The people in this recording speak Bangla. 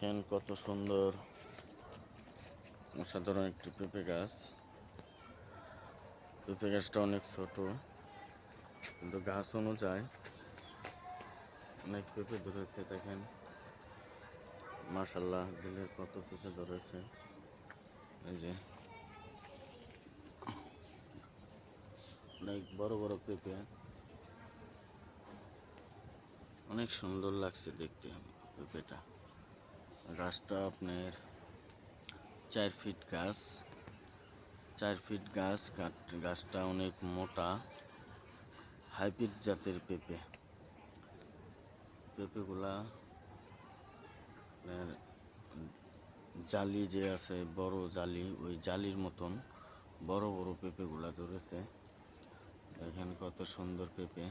দেখেন কত সুন্দর অসাধারণ একটি পেঁপে গাছ। পেঁপে গাছটা অনেক ছোট, কিন্তু গাছ অনুযায়ী অনেক পেঁপে ধরেছে। দেখেন মাশাআল্লাহ দিলে কত পেঁপে ধরেছে। এই যে অনেক বড় বড় পেঁপে, অনেক সুন্দর লাগছে দেখতে পেঁপেটা। গাছটা আপনার 4 ফিট গাছ, 4 ফিট গাছ। গাছটা অনেক মোটা, হাইব্রিড জাতের পেঁপে। পেঁপেগুলা আপনার জালি যে আছে, বড় জালি, ওই জালির মতন বড় বড় পেঁপেগুলা ধরেছে। দেখেন কত সুন্দর পেঁপে।